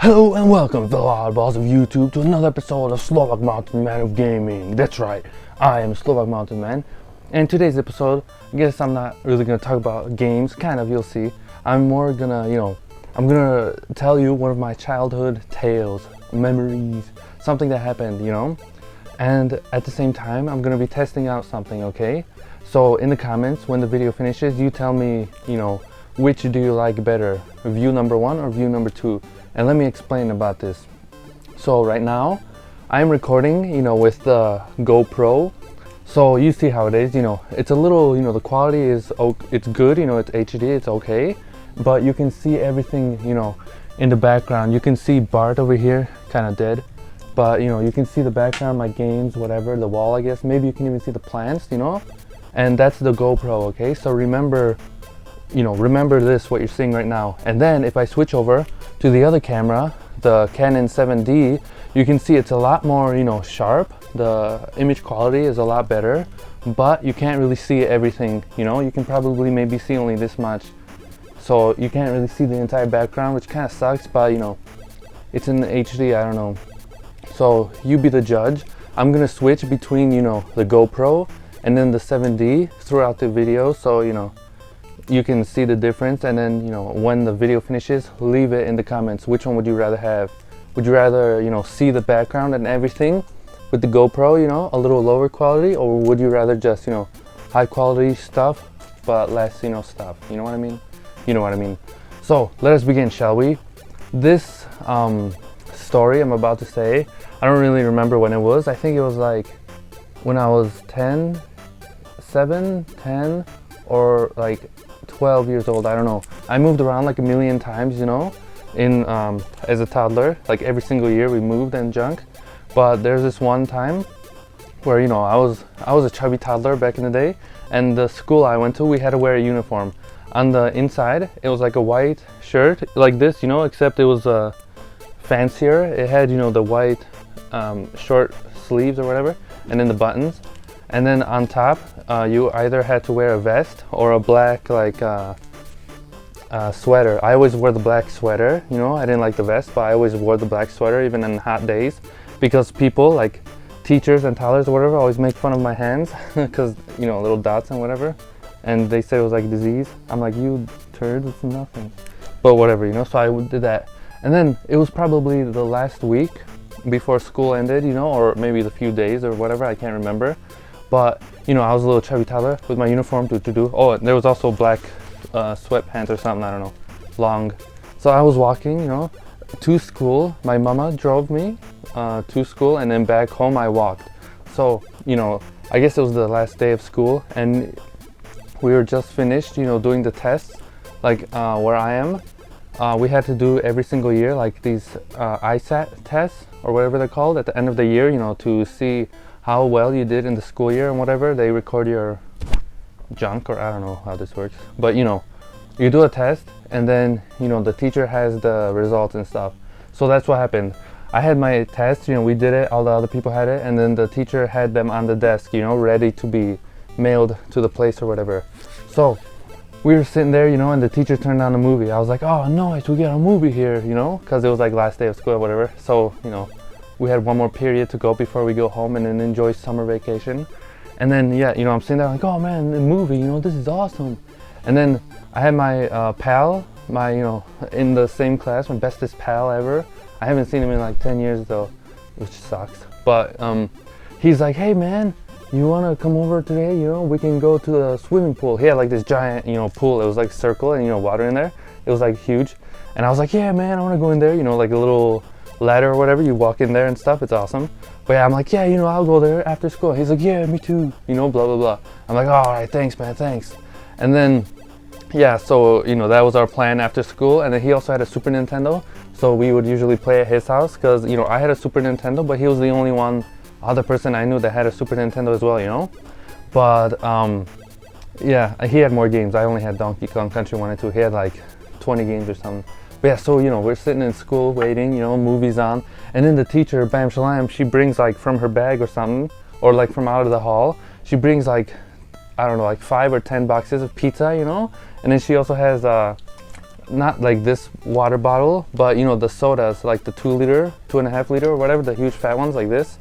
Hello and welcome, fellow oddballs of YouTube, to another episode of Slovak Mountain Man of Gaming. That's right, I am Slovak Mountain Man. And today's episode, I guess I'm not really gonna talk about games, kind of, you'll see. I'm more gonna, I'm gonna tell you one of my childhood tales, memories, something that happened, And at the same time, I'm gonna be testing out something, okay? So in the comments, when the video finishes, you tell me, which do you like better, view number 1 or view number 2? And let me explain about this. So right now, I'm recording, with the GoPro. So you see how it is, it's a little, the quality is, it's good, it's HD, it's okay. But you can see everything, in the background. You can see Bart over here, kind of dead. But, you can see the background, my games, whatever, the wall, I guess. Maybe you can even see the plants, And that's the GoPro, okay? So remember this, what you're seeing right now. And then if I switch over to the other camera, the Canon 7D, you can see it's a lot more, sharp. The image quality is a lot better, but you can't really see everything, You can probably maybe see only this much. So you can't really see the entire background, which kind of sucks, but it's in HD, I don't know. So you be the judge. I'm gonna switch between, the GoPro and then the 7D throughout the video, so, you can see the difference. And then when the video finishes, leave it in the comments. Which one would you rather have? Would you rather see the background and everything with the GoPro, a little lower quality, or would you rather just high quality stuff but less stuff? You know what I mean? You know what I mean. So let us begin, shall we? This story I'm about to say, I don't really remember when it was. I think it was like when I was 10 or like 12 years old, I don't know. I moved around like a million times, in as a toddler. Like every single year we moved and junk. But there's this one time where I was a chubby toddler back in the day, and the school I went to, we had to wear a uniform. On the inside, it was like a white shirt like this, except it was fancier. It had the white short sleeves or whatever, and then the buttons. And then on top, you either had to wear a vest or a black sweater. I always wore the black sweater, I didn't like the vest, but I always wore the black sweater even on hot days, because people, like teachers and toddlers or whatever, always make fun of my hands because, little dots and whatever. And they said it was like disease. I'm like, you turd, it's nothing. But whatever, so I did that. And then it was probably the last week before school ended, or maybe the few days or whatever, I can't remember. But, I was a little chubby toddler with my uniform to do. Oh, there was also black sweatpants or something, I don't know, long. So I was walking, to school. My mama drove me to school, and then back home I walked. So, I guess it was the last day of school, and we were just finished, doing the tests, like where I am. We had to do every single year, like these ISAT tests, or whatever they're called, at the end of the year, to see how well you did in the school year and whatever. They record your junk, or I don't know how this works, but you do a test, and then the teacher has the results and stuff. So that's what happened. I had my test, we did it, all the other people had it, and then the teacher had them on the desk, ready to be mailed to the place or whatever. So we were sitting there, and the teacher turned on the movie. I was like, oh nice, we got a movie here, because it was like last day of school or whatever. So we had one more period to go before we go home and then enjoy summer vacation. And then I'm sitting there like, oh man, the movie, this is awesome. And then I had my pal, in the same class, my bestest pal ever. I haven't seen him in like 10 years though, which sucks. But he's like, hey man, you wanna come over today? We can go to the swimming pool. He had like this giant, pool. It was like circle and water in there. It was like huge. And I was like, yeah man, I wanna go in there. Like a little ladder or whatever. You walk in there and stuff. It's awesome. But yeah, I'm like, yeah, I'll go there after school. He's like, yeah, me too. Blah blah blah. I'm like, all right, thanks man, thanks. And then so that was our plan after school. And then he also had a Super Nintendo, so we would usually play at his house, because I had a Super Nintendo, but he was the only other person I knew that had a Super Nintendo as well, But he had more games. I only had Donkey Kong Country 1 and 2. He had like 20 games or something. But yeah, so we're sitting in school waiting, movies on, and then the teacher, bam shalam, she brings like from her bag or something, or like from out of the hall, she brings like, I don't know, like 5 or 10 boxes of pizza, and then she also has not like this water bottle, but you know, the sodas, like the 2 liter, 2.5 liter or whatever, the huge fat ones like this.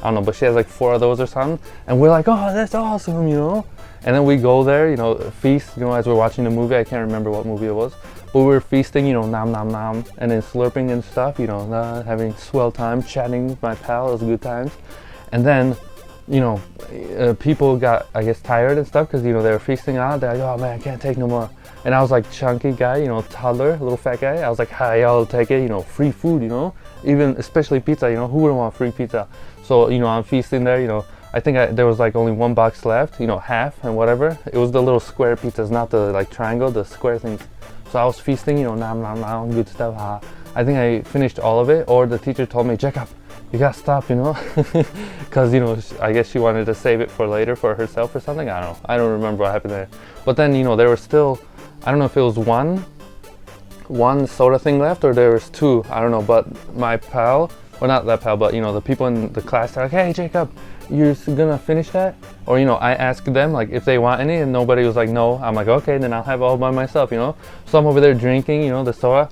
I don't know, but she has like 4 of those or something. And we're like, oh, that's awesome, you know? And then we go there, you know, feast, you know, as we're watching the movie. I can't remember what movie it was, but we were feasting, you know, nom nom nom, and then slurping and stuff, you know, having swell time, chatting with my pal. It was good times. And then, you know, people got, I guess, tired and stuff because, you know, they were feasting out. They're like, oh man, I can't take no more. And I was like, chunky guy, you know, toddler, little fat guy. I was like, hi, I'll take it, you know, free food, you know, even especially pizza, you know, who wouldn't want free pizza? So, you know, I'm feasting there, you know. I think there was like only 1 box left, you know, half and whatever. It was the little square pizzas, not the like triangle, the square things. So I was feasting, you know, nom nom nom, good stuff. I think I finished all of it, or the teacher told me, Jacob, you gotta stop, you know, because, you know, I guess she wanted to save it for later for herself or something. I don't know. I don't remember what happened there. But then, you know, there was still, I don't know if it was one soda thing left or there was 2. I don't know. But my pal, well, not that pal, but, you know, the people in the class are like, hey, Jacob, you're gonna finish that? Or, you know, I asked them like if they want any, and nobody was like no. I'm like, okay, then I'll have all by myself, you know. So I'm over there drinking, you know, the soda,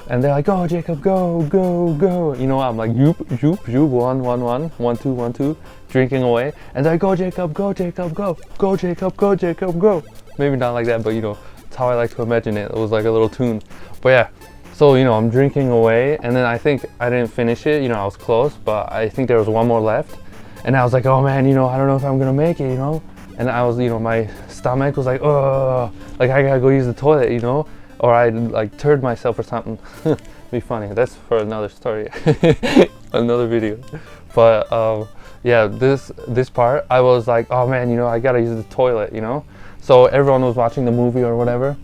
and they're like, go Jacob, go, go, go, you know. I'm like, yoop, yoop, yoop, 1 1 1 1 2 1 2, drinking away, and they're like, go Jacob, go Jacob, go, go Jacob, go Jacob, go. Maybe not like that, but you know, that's how I like to imagine it. It was like a little tune. But yeah, so, you know, I'm drinking away, and then I think I didn't finish it, you know, I was close, but I think there was 1 more left. And I was like, oh man, you know, I don't know if I'm gonna make it, you know. And I was, you know, my stomach was like, oh, like I gotta go use the toilet, you know, or I like turd myself or something. Be funny. That's for another story, another video. But yeah, this part, I was like, oh man, you know, I gotta use the toilet, you know. So everyone was watching the movie or whatever,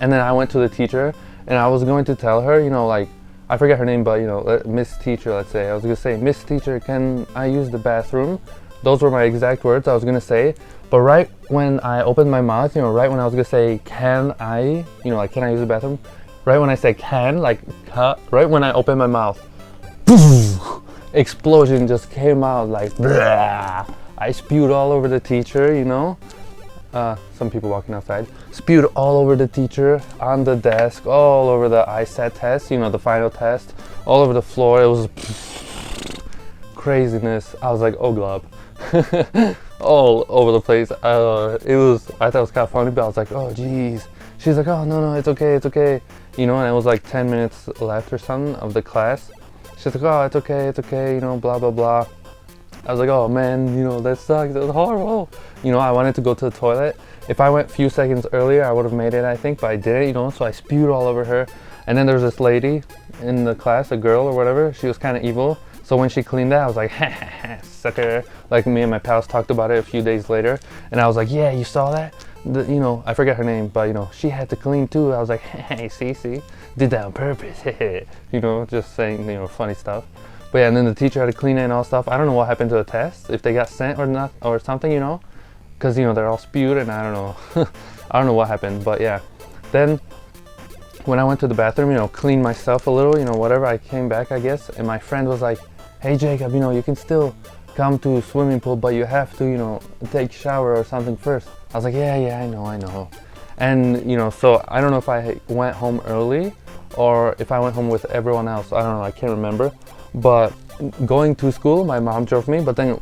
and then I went to the teacher, and I was going to tell her, you know, like, I forget her name, but, you know, Miss Teacher, let's say. I was gonna say, Miss Teacher, can I use the bathroom? Those were my exact words I was gonna say. But right when I opened my mouth, you know, right when I was gonna say, can I, you know, like, can I use the bathroom? Right when I say can, like, right when I opened my mouth, explosion just came out, like, blah. I spewed all over the teacher, you know. Some people walking outside. Spewed all over the teacher, on the desk, all over the ISAT test, you know, the final test, all over the floor. It was craziness. I was like, oh glob. All over the place. I thought it was kind of funny, but I was like, oh geez. She's like, oh no, it's okay, it's okay. You know, and it was like 10 minutes left or something of the class. She's like, oh, it's okay, you know, blah, blah, blah. I was like, oh man, you know, that sucks, that was horrible. You know, I wanted to go to the toilet. If I went a few seconds earlier, I would have made it, I think, but I didn't, you know, so I spewed all over her. And then there was this lady in the class, a girl or whatever, she was kind of evil. So when she cleaned that, I was like, ha ha ha, sucker. Like me and my pals talked about it a few days later. And I was like, yeah, you saw that? You know, I forget her name, but you know, she had to clean too. I was like, hey, see, did that on purpose. You know, just saying, you know, funny stuff. But yeah, and then the teacher had to clean it and all stuff. I don't know what happened to the test, if they got sent or not, or something, you know, because, you know, they're all spewed and I don't know. I don't know what happened, but yeah. Then when I went to the bathroom, you know, cleaned myself a little, you know, whatever, I came back, I guess, and my friend was like, hey Jacob, you know, you can still come to a swimming pool, but you have to, you know, take a shower or something first. I was like, yeah, I know. And, you know, so I don't know if I went home early or if I went home with everyone else. I don't know, I can't remember. But going to school, my mom drove me, but then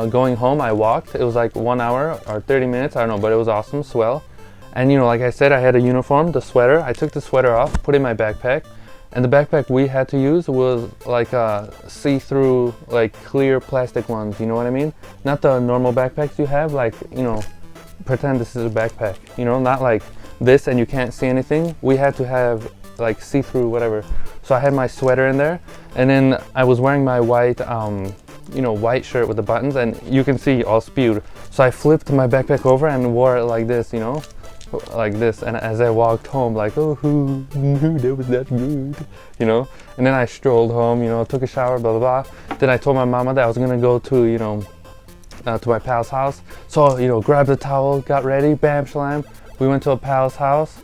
going home, I walked. It was like 1 hour or 30 minutes, I don't know, but it was awesome, swell. And, you know, like I said, I had a uniform, the sweater. I took the sweater off, put it in my backpack. And the backpack we had to use was like a see-through, like clear plastic ones, you know what I mean? Not the normal backpacks you have, like, you know, pretend this is a backpack, you know, not like this and you can't see anything. We had to have like see-through whatever. So I had my sweater in there, and then I was wearing my white, you know, white shirt with the buttons, and you can see all spewed. So I flipped my backpack over and wore it like this, you know, like this. And as I walked home, like, oh, that was that good, you know. And then I strolled home, you know, took a shower, blah blah blah. Then I told my mama that I was gonna go to, you know, to my pal's house. So, you know, grabbed the towel, got ready, bam slam. We went to a pal's house,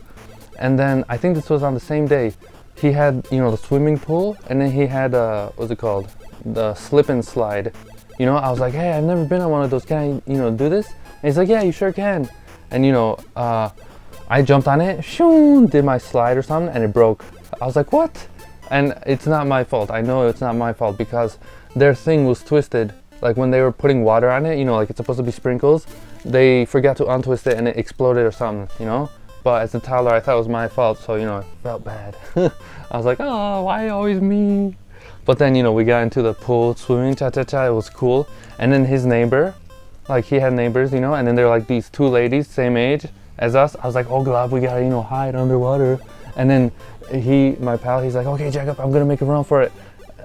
and then I think this was on the same day. He had, you know, the swimming pool, and then he had, what's it called? The slip and slide. You know, I was like, hey, I've never been on one of those. Can I, you know, do this? And he's like, yeah, you sure can. And, you know, I jumped on it, shoo, did my slide or something, and it broke. I was like, what? And it's not my fault. I know it's not my fault because their thing was twisted. Like when they were putting water on it, you know, like it's supposed to be sprinkles, they forgot to untwist it and it exploded or something, you know? But as a toddler, I thought it was my fault, so, you know, I felt bad. I was like, oh, why always me? But then, you know, we got into the pool, swimming, cha-cha-cha, it was cool. And then his neighbor, like he had neighbors, you know, and then they're like these two ladies, same age as us. I was like, oh God, we gotta, you know, hide underwater. And then my pal, he's like, okay, jack up, I'm gonna make a run for it.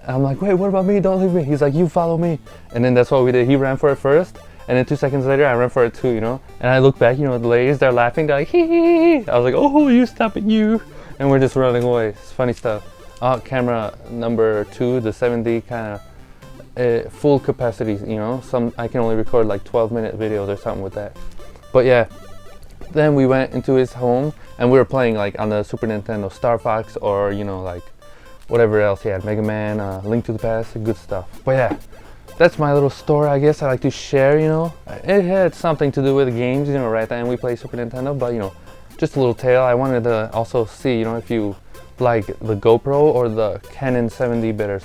I'm like, wait, what about me? Don't leave me. He's like, you follow me. And then that's what we did. He ran for it first, and then 2 seconds later, I ran for it too, you know? And I look back, you know, the ladies, they're laughing, they're like, hee hee hee. I was like, oh, you stop it, you. And we're just running away. It's funny stuff. Camera number 2, the 7D, kind of full capacity, you know? I can only record like 12-minute videos or something with that. But yeah, then we went into his home, and we were playing like on the Super Nintendo, Star Fox, or, you know, like, whatever else he had, Mega Man, Link to the Past, good stuff. But yeah, that's my little story, I guess I like to share, you know. It had something to do with games, you know, right then we play Super Nintendo, but, you know, just a little tale. I wanted to also see, you know, if you like the GoPro or the Canon 70 bitters.